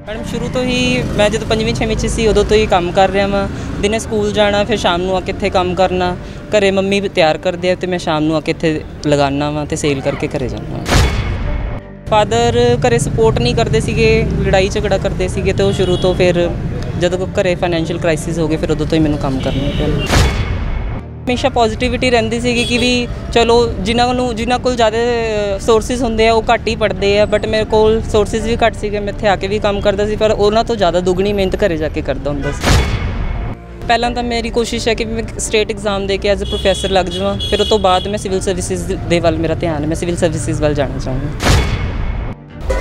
Madam शुरू तो ही मैं जो 5वीं 6वीं च सी उदों तो ही काम कर रहा वा। दिने स्कूल जाना, फिर शाम को आके इत्थे काम करना। घरे मम्मी तैयार करते हैं तो मैं शाम को आके इत्थे लगाना वा ते सेल करके घरे जाना। फादर घरे सपोर्ट नहीं करते सीगे, लड़ाई झगड़ा करते सीगे तो शुरू तो फिर जदों घरे फाइनैंशियल क्राइसिस हो गए फिर उदों तो ही मैनूं काम करना पिया। हमेशा पॉजिटिविटी रहिंदी सीगी कि भी चलो जिन्हां कोल ज़्यादा सोर्सिस होंदे आ वो घट ही पढ़ते हैं, बट मेरे कोल सोर्सिस भी घट सीगे। मैं इत्थे आके भी काम करदा सी पर उन्हां तो ज़्यादा दुगनी मेहनत घरे जाके करदा हुंदा सी। पहलां तां मेरी कोशिश है कि मैं स्टेट एग्जाम दे के एज ए प्रोफैसर लग जावां, फिर उस तो बाद मैं सिविल सर्विसिज दे वल मेरा ध्यान है, मैं सिविल सर्विसिज वल जाना चाहूँगी।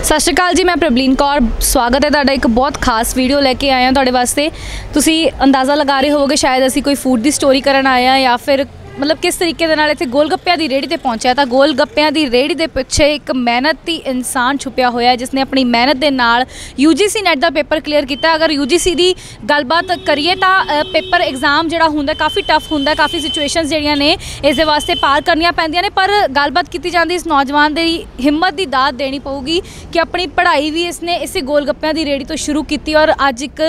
सत श्री अकाल जी, मैं प्रबलीन कौर, स्वागत है तुहाडा एक बहुत खास वीडियो लैके आए हैं तुहाडे वास्ते। तुसी अंदाज़ा लगा रहे होवोगे शायद असी कोई फूड की स्टोरी करन आए हैं या फिर मतलब किस तरीके दे नाल इत्थे गोल गप्पिਆਂ ਦੀ रेहड़ी ते पहुंचा। तो गोल गप्पिਆਂ ਦੀ रेहड़ी ਦੇ ਪਿੱਛੇ एक मेहनती इंसान छुपिया होया है जिसने अपनी मेहनत के नाल UGC नैट का पेपर क्लीयर किया। अगर UGC की गलबात करिए तो पेपर एग्जाम जिहड़ा हुंदा काफ़ी टफ हुंदा, काफ़ी सिचुएशनस जिहड़ियां ने इस दे वास्ते पार करनियां पैंदियां ने, पर गलबात की जाती इस नौजवान की हिम्मत की दाद देनी पऊगी कि अपनी पढ़ाई भी इसने इस गोल गप्पिਆਂ ਦੀ रेहड़ी तो शुरू की और अज एक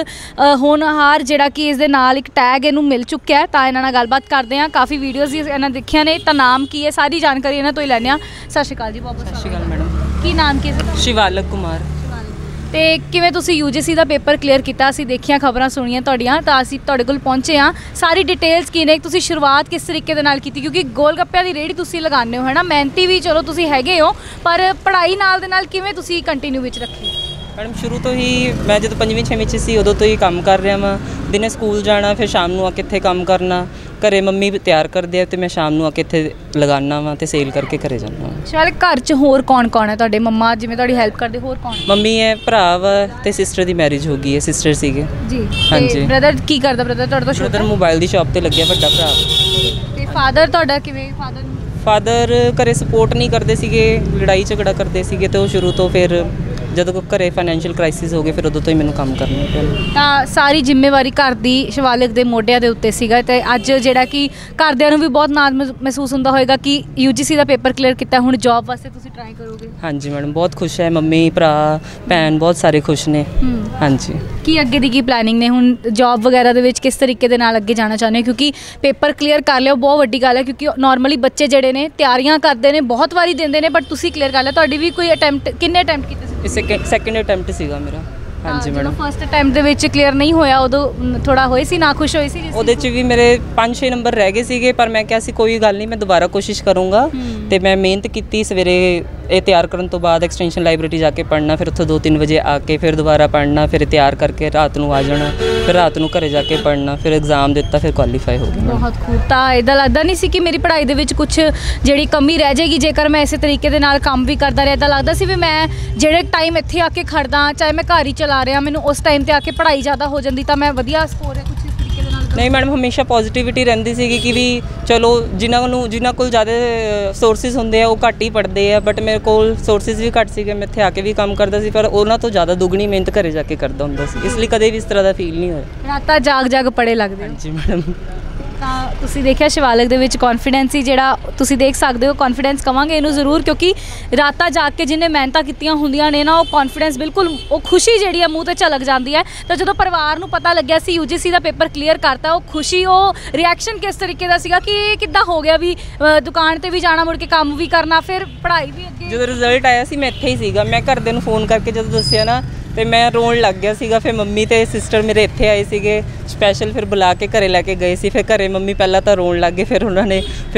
होनहार जिहड़ा कि इस दे नाल एक टैग इहनूं मिल चुक्या है। तो इन्हां नाल गलबात करते हैं, काफ़ी वीडियोज़ इन्हें देखिया ने। तो नाम की है, सारी जानकारी इन्हों तो ही लैने। सत श्री अकाल जी। बहुत सत श्री अकाल मैडम। की नाम की? शिवालक कुमार। तो किवें तुसीं UGC का पेपर क्लीयर किया? असीं देखिया खबरां सुनिया तुहाडीआं, तो असीं तुहाडे कोल पहुंचे हाँ। सारी डिटेल्स की ने, तुसीं शुरुआत किस तरीके दे नाल कीती? क्योंकि गोल गप्पिਆਂ ਦੀ रेहड़ी तुसीं लगाने हो है ना, मेहनती भी चलो तुसीं हैगे हो, पर पढ़ाई नाल दे नाल किवें तुसीं कंटिन्यू विच रखी? मैडम शुरू तो ही मैं जो 5वीं 6वीं च सी उदों तो ही काम कर रहा वा। दिने स्कूल जाना, फिर शाम को आके इत्थे काम करना। घरे मम्मी तैयार करते हैं तो मैं शाम को आके इत्थे लगाना वा ते सेल करके घरे जाना। शायद घर च होर कौन कौन है तुहाडे? मम्मा जिवें तुहाडी हेल्प करदे, होर कौन? मम्मी है, भरा वा ते सिस्टर की मैरिज हो गई है, सिस्टर सीगे जी। हाँ जी। ब्रदर की करदा? ब्रदर तुहाडा तो ब्रदर मोबाइल की शॉप ते लग्या, वड्डा भरा। ते फादर तुहाडा किवें? फादर घरे सपोर्ट नहीं करते सीगे, लड़ाई झगड़ा करते सीगे तो शुरू तो फिर जदों घरे फाइनैंशियल क्राइसिस हो गए फिर उदों तो ही मैनूं काम करना पिया। ਤਾਂ ਸਾਰੀ ਜ਼ਿੰਮੇਵਾਰੀ ਘਰ ਦੀ ਸ਼ਿਵਾਲਿਕ ਦੇ ਮੋਢਿਆਂ ਦੇ ਉੱਤੇ ਸੀਗਾ ਤੇ ਅੱਜ ਜਿਹੜਾ ਕਿ ਘਰਦਿਆਂ ਨੂੰ ਵੀ ਬਹੁਤ ਨਾਜ਼ ਮਹਿਸੂਸ ਹੁੰਦਾ ਹੋਏਗਾ ਕਿ UGC ਦਾ ਪੇਪਰ ਕਲੀਅਰ ਕੀਤਾ, ਹੁਣ ਜੌਬ ਵਾਸਤੇ ਤੁਸੀਂ ਟਰਾਈ ਕਰੋਗੇ? ਹਾਂਜੀ ਮੈਡਮ, ਬਹੁਤ ਖੁਸ਼ ਹੈ। ਮੰਮੀ ਭਰਾ ਭੈਣ ਬਹੁਤ ਸਾਰੇ ਖੁਸ਼ ਨੇ। ਹਾਂਜੀ। ਕੀ ਅੱਗੇ ਦੀ ਕੀ ਪਲੈਨਿੰਗ ਨੇ? ਹੁਣ ਜੌਬ ਵਗੈਰਾ ਦੇ ਵਿੱਚ ਕਿਸ ਤਰੀਕੇ ਦੇ ਨਾਲ ਅੱਗੇ ਜਾਣਾ ਚਾਹੁੰਦੇ ਹੋ? ਕਿਉਂਕਿ ਪੇਪਰ ਕਲੀਅਰ ਕਰ ਲਿਓ, ਬਹੁਤ ਵੱਡੀ ਗੱਲ ਹੈ, ਕਿਉਂਕਿ ਨਾਰਮਲੀ ਬੱਚੇ ਜਿਹੜੇ ਨੇ ਤਿਆਰੀਆਂ ਕਰਦੇ ਨੇ, ਬਹੁਤ ਵਾਰੀ ਦਿੰਦੇ ਨੇ, ਬਟ ਤੁਸੀਂ ਕਲੀਅਰ ਕਰ ਲਿਆ। ਤੁਹਾਡੀ ਵੀ ਕੋਈ ਅਟੈਂਪਟ, ਕਿੰਨੇ ਅਟੈਂਪਟ ਕੀਤੇ ਸੀ? ਸੈਕਿੰਡ ਅਟੈਂਪਟ ਸੀਗਾ ਮੇਰਾ। ਹਾਂਜੀ ਮੈਡਮ। ਫਸਟ ਅਟੈਂਪਟ ਦੇ ਵਿੱਚ ਕਲੀਅਰ ਨਹੀਂ ਹੋਇਆ ਉਦੋਂ ਥੋੜਾ ਹੋਈ ਸੀ, ਨਾ ਖੁਸ਼ ਹੋਈ ਸੀ? ਉਹਦੇ 'ਚ ਵੀ ਮੇਰੇ 5-6 ਨੰਬਰ ਰਹਿ ਗਏ ਸੀਗੇ, ਪਰ ਮੈਂ ਕਿਹਾ ਸੀ ਕੋਈ ਗੱਲ ਨਹੀਂ, ਮੈਂ ਦੁਬਾਰਾ ਕੋਸ਼ਿਸ਼ ਕਰੂੰਗਾ। ਤੇ ਮੈਂ ਮਿਹਨਤ ਕੀਤੀ। ਸਵੇਰੇ ਇਹ ਤਿਆਰ ਕਰਨ ਤੋਂ ਬਾਅਦ ਐਕਸਟੈਂਸ਼ਨ ਲਾਇਬ੍ਰੇਰੀ ਜਾ ਕੇ ਪੜ੍ਹਨਾ, ਫਿਰ ਉੱਥੋਂ 2-3 ਵਜੇ ਆ ਕੇ ਫਿਰ ਦੁਬਾਰਾ ਪੜ੍ਹਨਾ, ਫਿਰ ਤਿਆਰ ਕਰਕੇ ਰਾਤ ਨੂੰ ਆ ਜਾਣਾ, ਫਿਰ ਰਾਤ ਨੂੰ ਘਰੇ ਜਾ ਕੇ ਪੜ੍ਹਨਾ, ਫਿਰ ਐਗਜ਼ਾਮ ਦਿੱਤਾ, ਫਿਰ ਕੁਆਲੀਫਾਈ ਹੋ ਗਈ। ਬਹੁਤ ਖੂਬ। ਤਾਂ ਇੱਦਾਂ ਲੱਗਦਾ ਨਹੀਂ ਸੀ ਕਿ ਮੇਰੀ ਪੜ੍ਹਾਈ ਦੇ ਵਿੱਚ ਕੁਛ ਜਿਹੜੀ ਕਮੀ ਰਹਿ ਜਾਏਗੀ ਜੇਕਰ ਮੈਂ ਇਸੇ ਤਰੀਕੇ ਦੇ ਨਾਲ ਕੰਮ ਵੀ ਕਰਦਾ ਰਿਹਾ? ਇੱਦਾਂ ਲੱਗਦਾ ਸੀ ਵੀ ਮੈਂ ਜਿਹੜੇ ਟਾਈਮ ਇੱਥੇ ਆ ਕੇ ਖੜਦਾ, ਚਾਹੇ ਮੈਂ ਘਰ ਹੀ ਚਲਾ ਰਿਹਾ, ਮੈਨੂੰ ਉਸ ਟਾਈਮ 'ਤੇ ਆ ਕੇ ਪੜ੍ਹਾਈ ਜ਼ਿਆਦਾ ਹੋ ਜਾਂਦੀ ਤਾਂ ਮੈਂ ਵਧੀਆ ਸਕੋਰ ਕੁਛ ਇਸ ਤਰੀਕੇ ਦੇ ਨਾਲ? ਨਹੀਂ ਮੈਡਮ, ਹਮੇਸ਼ਾ ਪੋਜ਼ਿਟਿਵਿਟੀ ਰਹਿੰਦੀ ਸੀਗੀ ਕਿ ਵੀ ਚਲੋ ਜਿਨ੍ਹਾਂ ਕੋਲ ਜ਼ਿਆਦਾ ਸੋਰਸਿਸ ਹੁੰਦੇ ਆ ਉਹ ਘੱਟ ਹੀ ਪੜ੍ਹਦੇ ਆ, ਬਟ ਮੇਰੇ ਕੋਲ ਸੋਰਸਿਸ ਵੀ ਘੱਟ ਸੀਗੇ। ਮੈਂ ਇੱਥੇ ਆ ਕੇ ਵੀ ਕੰਮ ਕਰਦਾ ਸੀ ਪਰ ਉਹਨਾਂ ਤੋਂ ਜ਼ਿਆਦਾ ਦੁੱਗਣੀ ਮਿਹਨਤ ਘਰੇ ਜਾ ਕੇ ਕਰਦਾ ਹੁੰਦਾ ਸੀ, ਇਸ ਲਈ ਕਦੇ ਵੀ ਇਸ ਤਰ੍ਹਾਂ ਦਾ ਫੀਲ ਨਹੀਂ ਹੋਇਆ। ਰਾਤਾਂ ਜਾਗ ਪੜੇ ਲੱਗਦੇ? ਹਾਂਜੀ ਮੈਡਮ। ਤਾਂ ਤੁਸੀਂ ਦੇਖਿਆ ਸ਼ਿਵਾਲਿਕ ਦੇ ਵਿੱਚ ਕੌਨਫੀਡੈਂਸ ਹੀ ਜਿਹੜਾ ਤੁਸੀਂ ਦੇਖ ਸਕਦੇ ਹੋ, ਕੌਨਫੀਡੈਂਸ ਕਵਾਂਗੇ ਇਹਨੂੰ ਜ਼ਰੂਰ, ਕਿਉਂਕਿ ਰਾਤਾਂ ਜਾਗ ਕੇ ਜਿਹਨੇ ਮਿਹਨਤਾਂ ਕੀਤੀਆਂ ਹੁੰਦੀਆਂ ਨੇ ਨਾ, ਉਹ ਕੌਨਫੀਡੈਂਸ ਬਿਲਕੁਲ, ਉਹ ਖੁਸ਼ੀ ਜਿਹੜੀ ਆ ਮੂੰਹ 'ਤੇ ਝਲਕ ਜਾਂਦੀ ਹੈ। ਤਾਂ ਜਦੋਂ ਪਰਿਵਾਰ ਨੂੰ ਪਤਾ ਲੱਗਿਆ ਸੀ UGC ਦਾ ਪੇਪਰ ਕਲੀਅਰ ਕਰਤਾ, ਉਹ ਖੁਸ਼ੀ, ਉਹ ਰਿਐਕਸ਼ਨ ਕਿਸ ਤਰੀਕੇ ਦਾ ਸੀਗਾ ਕਿ ਇਹ ਕਿੱਦਾਂ ਹੋ ਗਿਆ ਵੀ ਦੁਕਾਨ 'ਤੇ ਵੀ ਜਾਣਾ, ਮੁੜ ਕੇ ਕੰਮ ਵੀ ਕਰਨਾ, ਫਿਰ ਪੜ੍ਹਾਈ ਵੀ ਅੱਗੇ? ਜਦੋਂ ਰਿਜ਼ਲਟ ਆਇਆ ਸੀ ਮੈਂ ਇੱਥੇ ਹੀ ਸੀਗਾ। ਮੈਂ ਘਰਦਿਆਂ ਨੂੰ ਫੋਨ ਕਰਕੇ ਜਦੋਂ ਦੱਸਿਆ ਨਾ ਤੇ ਮੈਂ ਰੋਣ ਲੱਗ ਗਿਆ ਸੀਗਾ। ਫਿਰ ਮੰਮੀ ਤੇ ਸਿਸਟਰ ਮੇਰੇ ਇੱਥੇ ਆਏ ਸੀਗੇ ਸਪੈਸ਼ਲ, ਫਿਰ ਬੁਲਾ ਕੇ ਘਰੇ ਲੈ ਕੇ ਗਏ ਸੀ। ਫਿਰ ਘਰੇ ਮੰਮੀ ਪਹਿਲਾਂ ਤਾਂ ਰੋਣ ਲੱਗ ਗਏ, ਫਿਰ ਉਹਨਾਂ ਨੇ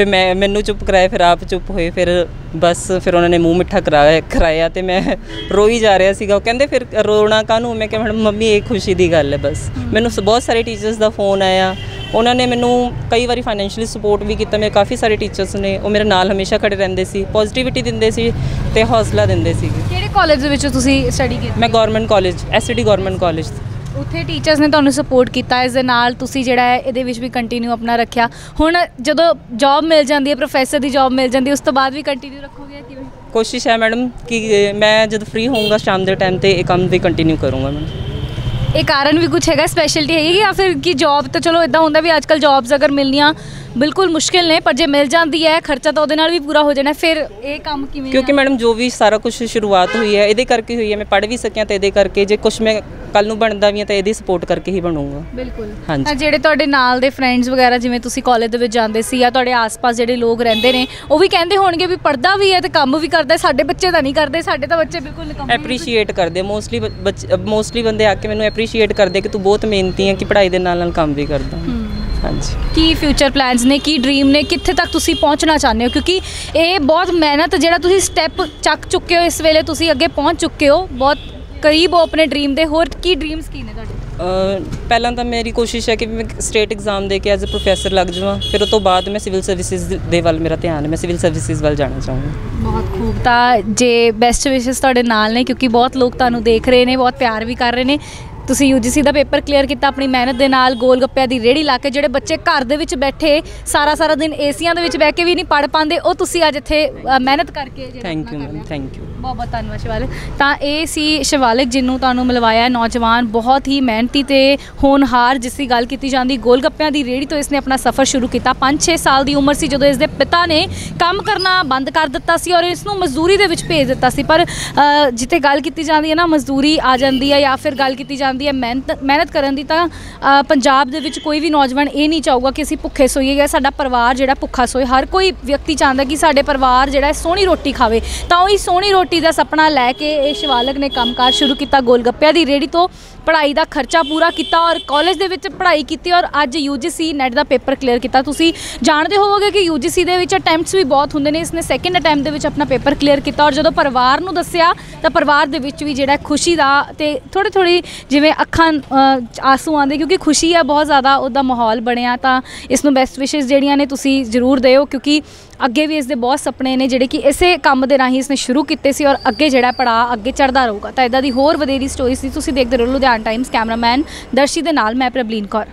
ਮੈਨੂੰ ਚੁੱਪ ਕਰਾਇਆ, ਫਿਰ ਆਪ ਚੁੱਪ ਹੋਏ, ਫਿਰ ਬਸ ਫਿਰ ਉਹਨਾਂ ਨੇ ਮੂੰਹ ਮਿੱਠਾ ਕਰਾਇਆ ਤੇ ਮੈਂ ਰੋਈ ਜਾ ਰਿਹਾ ਸੀਗਾ। ਉਹ ਕਹਿੰਦੇ ਫਿਰ ਰੋਣਾ ਕਾਹਨੂੰ? ਮੈਂ ਕਿਹਾ ਮੈਡਮ ਮੰਮੀ ਇਹ ਖੁਸ਼ੀ ਦੀ ਗੱਲ ਹੈ ਬਸ। ਮੈਨੂੰ ਬਹੁਤ ਸਾਰੇ ਟੀਚਰਸ ਦਾ ਫੋਨ ਆਇਆ, ਉਹਨਾਂ ਨੇ ਮੈਨੂੰ ਕਈ ਵਾਰੀ ਫਾਈਨੈਂਸ਼ੀਅਲੀ ਸਪੋਰਟ ਵੀ ਕੀਤਾ। ਮੇਰੇ ਕਾਫੀ ਸਾਰੇ ਟੀਚਰਸ ਨੇ, ਉਹ ਮੇਰੇ ਨਾਲ ਹਮੇਸ਼ਾ ਖੜੇ ਰਹਿੰਦੇ ਸੀ, ਪੋਜ਼ਿਟਿਵਿਟੀ ਦਿੰਦੇ ਸੀ ਤੇ ਹੌਸਲਾ ਦਿੰਦੇ ਸੀਗੇ। ਕਿਹੜੇ ਕਾਲਜ ਦੇ ਵਿੱਚ ਤੁਸੀਂ ਸਟੱਡੀ ਕੀਤੀ? ਮੈਂ government college, SCD government college. ਉੱਥੇ ਟੀਚਰਸ ਨੇ ਤੁਹਾਨੂੰ ਸਪੋਰਟ ਕੀਤਾ, ਇਸ ਦੇ ਨਾਲ ਤੁਸੀਂ ਜਿਹੜਾ ਹੈ ਇਹਦੇ ਵਿੱਚ ਵੀ ਕੰਟੀਨਿਊ ਆਪਣਾ ਰੱਖਿਆ। ਹੁਣ ਜਦੋਂ ਜੌਬ ਮਿਲ ਜਾਂਦੀ ਹੈ, ਪ੍ਰੋਫੈਸਰ ਦੀ ਜੌਬ ਮਿਲ ਜਾਂਦੀ ਹੈ, ਉਸ ਤੋਂ ਬਾਅਦ ਵੀ ਕੰਟੀਨਿਊ ਰੱਖੋਗੇ? ਕਿਵੇਂ ਕੋਸ਼ਿਸ਼ ਹੈ ਮੈਡਮ ਕਿ ਮੈਂ ਜਦੋਂ ਫ੍ਰੀ ਹੋਊਂਗਾ ਸ਼ਾਮ ਦੇ ਟਾਈਮ 'ਤੇ ਇਹ ਕੰਮ ਵੀ ਕੰਟੀਨਿਊ ਕਰੂੰਗਾ ਮੈਡਮ। ਇਹ ਕਾਰਨ ਵੀ ਕੁਛ ਹੈਗਾ, ਸਪੈਸ਼ਲਿਟੀ ਹੈਗੀ ਜਾਂ ਫਿਰ ਕਿ ਜੌਬ ਤਾਂ ਚਲੋ ਇੱਦਾਂ ਹੁੰਦਾ ਵੀ ਅੱਜ ਕੱਲ੍ਹ ਜੌਬਸ ਅਗਰ ਮਿਲਣੀਆਂ ਬਿਲਕੁਲ ਮੁਸ਼ਕਿਲ ਨੇ, ਪਰ ਜੇ ਮਿਲ ਜਾਂਦੀ ਹੈ ਖਰਚਾ ਤਾਂ ਉਹਦੇ ਨਾਲ ਵੀ ਪੂਰਾ ਹੋ ਜਾਣਾ। ਫਿਰ ਇਹ ਕੰਮ ਕਿਵੇਂ? ਕਿਉਂਕਿ ਮੈਡਮ ਜੋ ਵੀ ਸਾਰਾ ਕੁਝ ਸ਼ੁਰੂਆਤ ਹੋਈ ਹੈ ਇਹਦੇ ਕਰਕੇ ਹੋਈ ਹੈ, ਮੈਂ ਪੜ੍ਹ ਵੀ ਸਕਿਆ ਤਾਂ ਇਹਦੇ ਕਰਕੇ, ਜੇ ਕੁਝ ਮੈਂ ਕੱਲ ਨੂੰ ਬਣਦਾ ਵੀ ਹੈ ਤਾਂ ਇਹਦੀ ਸਪੋਰਟ ਕਰਕੇ ਹੀ ਬਣੂੰਗਾ। ਬਿਲਕੁਲ। ਹਾਂਜੀ। ਤਾਂ ਜਿਹੜੇ ਤੁਹਾਡੇ ਨਾਲ ਦੇ ਫਰੈਂਡਸ ਵਗੈਰਾ, ਜਿਵੇਂ ਤੁਸੀਂ ਕਾਲਜ ਦੇ ਵਿੱਚ ਜਾਂਦੇ ਸੀ ਜਾਂ ਤੁਹਾਡੇ ਆਸ-ਪਾਸ ਜਿਹੜੇ ਲੋਕ ਰਹਿੰਦੇ ਨੇ, ਉਹ ਵੀ ਕਹਿੰਦੇ ਹੋਣਗੇ ਵੀ ਪੜ੍ਹਦਾ ਵੀ ਹੈ ਤੇ ਕੰਮ ਵੀ ਕਰਦਾ, ਸਾਡੇ ਬੱਚੇ ਤਾਂ ਨਹੀਂ ਕਰਦੇ, ਸਾਡੇ ਤਾਂ ਬੱਚੇ ਬਿਲਕੁਲ ਨਿਕੰਮੇ। ਐਪਰੀਸ਼ੀਏਟ ਕਰਦੇ ਮੋਸਟਲੀ ਬੰਦੇ ਆ ਕੇ ਮੈਨੂੰ ਐਪਰੀਸ਼ੀਏਟ ਕਰਦੇ ਕਿ ਤੂੰ ਬਹੁਤ ਮਿਹਨਤੀ ਹੈ, ਕਿ ਪੜ੍ਹਾਈ ਦੇ ਨਾਲ ਨਾਲ ਕੰਮ ਵੀ ਕਰਦਾ। ਹਾਂਜੀ। ਕੀ ਫਿਊਚਰ ਪਲਾਨਸ ਨੇ, ਕੀ ਡ੍ਰੀਮ ਨੇ, ਕਿੱਥੇ ਤੱਕ ਤੁਸੀਂ ਪਹੁੰਚਣਾ ਚਾਹੁੰਦੇ ਹੋ? ਕਿਉਂਕਿ ਇਹ ਬਹੁਤ ਮਿਹਨਤ ਜਿਹੜਾ ਤੁਸੀਂ ਸਟੈਪ ਚੱਕ ਚੁੱਕੇ ਹੋ, ਇਸ ਵੇਲੇ ਤੁਸੀਂ ਅੱਗੇ ਪਹੁੰਚ ਚੁੱਕੇ ਹੋ, ਬਹੁਤ ਕਰੀਬ ਹੋ ਆਪਣੇ ਡ੍ਰੀਮ ਦੇ। ਹੋਰ ਕੀ ਡ੍ਰੀਮਸ ਕੀ ਨੇ ਤੁਹਾਡੇ? ਪਹਿਲਾਂ ਤਾਂ ਮੇਰੀ ਕੋਸ਼ਿਸ਼ ਹੈ ਕਿ ਮੈਂ ਸਟੇਟ ਐਗਜ਼ਾਮ ਦੇ ਕੇ ਐਜ਼ ਅ ਪ੍ਰੋਫੈਸਰ ਲੱਗ ਜਾਵਾਂ, ਫਿਰ ਉਸ ਤੋਂ ਬਾਅਦ ਮੈਂ ਸਿਵਲ ਸਰਵਿਸਿਜ਼ ਦੇ ਵੱਲ ਮੇਰਾ ਧਿਆਨ ਹੈ, ਮੈਂ ਸਿਵਲ ਸਰਵਿਸਿਜ਼ ਵੱਲ ਜਾਣਾ ਚਾਹੂੰਗੀ। ਬਹੁਤ ਖੂਬ। ਤਾਂ ਜੇ ਬੈਸਟ ਵਿਸ਼ੇਸ ਤੁਹਾਡੇ ਨਾਲ ਨੇ, ਕਿਉਂਕਿ ਬਹੁਤ ਲੋਕ ਤੁਹਾਨੂੰ ਦੇਖ ਰਹੇ ਨੇ, ਬਹੁਤ ਪਿਆਰ ਵੀ ਕਰ ਰਹੇ ਨੇ। ਤੁਸੀਂ UGC ਦਾ ਪੇਪਰ ਕਲੀਅਰ ਕੀਤਾ ਆਪਣੀ ਮਿਹਨਤ ਦੇ ਨਾਲ, ਗੋਲ ਗੱਪਿਆਂ ਦੀ ਰੇਹੜੀ ਲਾ ਕੇ। ਜਿਹੜੇ ਬੱਚੇ ਘਰ ਦੇ ਵਿੱਚ ਬੈਠੇ ਸਾਰਾ ਦਿਨ ਏਸੀਆਂ ਦੇ ਵਿੱਚ ਬਹਿ ਕੇ ਵੀ ਨਹੀਂ ਪੜ੍ਹ ਪਾਉਂਦੇ, ਉਹ ਤੁਸੀਂ ਅੱਜ ਇੱਥੇ ਮਿਹਨਤ ਕਰਕੇ thank you ma'am, thank you, ਬਹੁਤ ਧੰਨਵਾਦ ਸ਼ਿਵਾਲਿਕ। ਤਾਂ ਇਹ ਸੀ ਸ਼ਿਵਾਲਿਕ ਜਿਹਨੂੰ ਤੁਹਾਨੂੰ ਮਿਲਵਾਇਆ, ਨੌਜਵਾਨ ਬਹੁਤ ਹੀ ਮਿਹਨਤੀ ਤੇ ਹੋਣਹਾਰ, ਜਿਸ ਦੀ ਗੱਲ ਕੀਤੀ ਜਾਂਦੀ। ਗੋਲ ਗੱਪਿਆਂ ਦੀ ਰੇਹੜੀ ਤੋਂ ਇਸਨੇ ਆਪਣਾ ਸਫ਼ਰ ਸ਼ੁਰੂ ਕੀਤਾ। 5-6 ਸਾਲ ਦੀ ਉਮਰ ਸੀ ਜਦੋਂ ਇਸਦੇ ਪਿਤਾ ਨੇ ਕੰਮ ਕਰਨਾ ਬੰਦ ਕਰ ਦਿੱਤਾ ਸੀ ਔਰ ਇਸ ਨੂੰ ਮਜ਼ਦੂਰੀ ਦੇ ਵਿੱਚ ਭੇਜ ਦਿੱਤਾ ਸੀ। ਪਰ ਜਿੱਥੇ ਗੱਲ ਕੀਤੀ ਜਾਂਦੀ ਹੈ ਨਾ ਮਜ਼ਦੂਰੀ ਆ ਜਾਂਦੀ ਹੈ, ਜਾਂ ਫਿਰ ਗੱਲ ਕੀਤੀ ਜਾਂਦੀ ਹੈ ਮਿਹਨਤ ਕਰਨ ਦੀ, ਤਾਂ ਪੰਜਾਬ ਦੇ ਵਿੱਚ ਕੋਈ ਵੀ ਨੌਜਵਾਨ ਇਹ ਨਹੀਂ ਚਾਹੂਗਾ ਕਿ ਅਸੀਂ ਭੁੱਖੇ ਸੋਈਏ ਜਾਂ ਸਾਡਾ ਪਰਿਵਾਰ ਜਿਹੜਾ ਭੁੱਖਾ ਸੋਏ। ਹਰ ਕੋਈ ਵਿਅਕਤੀ ਚਾਹੁੰਦਾ ਕਿ ਸਾਡੇ ਪਰਿਵਾਰ ਜਿਹੜਾ ਸੋਹਣੀ ਰੋਟੀ ਖਾਵੇ। ਤਾਂ ਉਹੀ ਸੋਹਣੀ ਰੋਟੀ ਦਾ ਸੁਪਨਾ ਲੈ ਕੇ ਇਹ ਸ਼ਿਵਾਲਿਕ ਨੇ ਕੰਮਕਾਰ ਸ਼ੁਰੂ ਕੀਤਾ। ਗੋਲ ਗੱਪਿਆਂ ਦੀ ਰੇਹੜੀ ਤੋਂ ਪੜ੍ਹਾਈ ਦਾ ਖਰਚਾ ਪੂਰਾ ਕੀਤਾ ਔਰ ਕਾਲਜ ਦੇ ਵਿੱਚ ਪੜ੍ਹਾਈ ਕੀਤੀ ਔਰ ਅੱਜ UGC ਨੈਟ ਦਾ ਪੇਪਰ ਕਲੀਅਰ ਕੀਤਾ। ਤੁਸੀਂ ਜਾਣਦੇ ਹੋਵੋਗੇ ਕਿ UGC ਦੇ ਵਿੱਚ ਅਟੈਂਪਟਸ ਵੀ ਬਹੁਤ ਹੁੰਦੇ ਨੇ। ਇਸਨੇ ਸੈਕਿੰਡ ਅਟੈਂਪਟ ਦੇ ਵਿੱਚ ਆਪਣਾ ਪੇਪਰ ਕਲੀਅਰ ਕੀਤਾ ਔਰ ਜਦੋਂ ਪਰਿਵਾਰ ਨੂੰ ਦੱਸਿਆ ਤਾਂ ਪਰਿਵਾਰ ਦੇ ਵਿੱਚ ਵੀ ਜਿਹੜਾ ਖੁਸ਼ੀ ਦਾ ਤੇ ਥੋੜ੍ਹੀ ਜਿਵੇਂ ਅੱਖਾਂ ਆਂਸੂ ਆਉਂਦੇ, ਕਿਉਂਕਿ ਖੁਸ਼ੀ ਹੈ ਬਹੁਤ ਜ਼ਿਆਦਾ, ਉਹਦਾ ਮਾਹੌਲ ਬਣਿਆ। ਤਾਂ ਇਸ ਨੂੰ ਬੈਸਟ ਵਿਸ਼ੇਸ ਜਿਹੜੀਆਂ ਨੇ ਤੁਸੀਂ ਜ਼ਰੂਰ ਦਿਓ, ਕਿਉਂਕਿ ਅੱਗੇ ਵੀ ਇਸ ਦੇ ਬਹੁਤ ਸੁਪਨੇ ਨੇ ਜਿਹੜੇ ਕਿ ਇਸੇ ਕੰਮ ਦੇ ਰਾਹੀਂ ਇਸਨੇ ਸ਼ੁਰੂ ਕੀਤੇ ਸੀ ਔਰ ਅੱਗੇ ਜਿਹੜਾ ਪੜਾਅ ਅੱਗੇ ਚੜ੍ਹਦਾ ਰਹੂਗਾ। ਤਾਂ ਇੱਦਾਂ ਦੀ ਹੋਰ ਵਧੇਰੀ ਸਟੋਰੀ ਸੀ। ਤੁਸੀਂ ਦੇਖਦੇ ਰਹੋ ਲੁਧਿਆਣਾ ਟਾਈਮਸ। ਕੈਮਰਾਮੈਨ ਦਰਸ਼ੀ ਦੇ ਨਾਲ ਮੈਂ ਪ੍ਰਬਲੀਨ ਕੌਰ।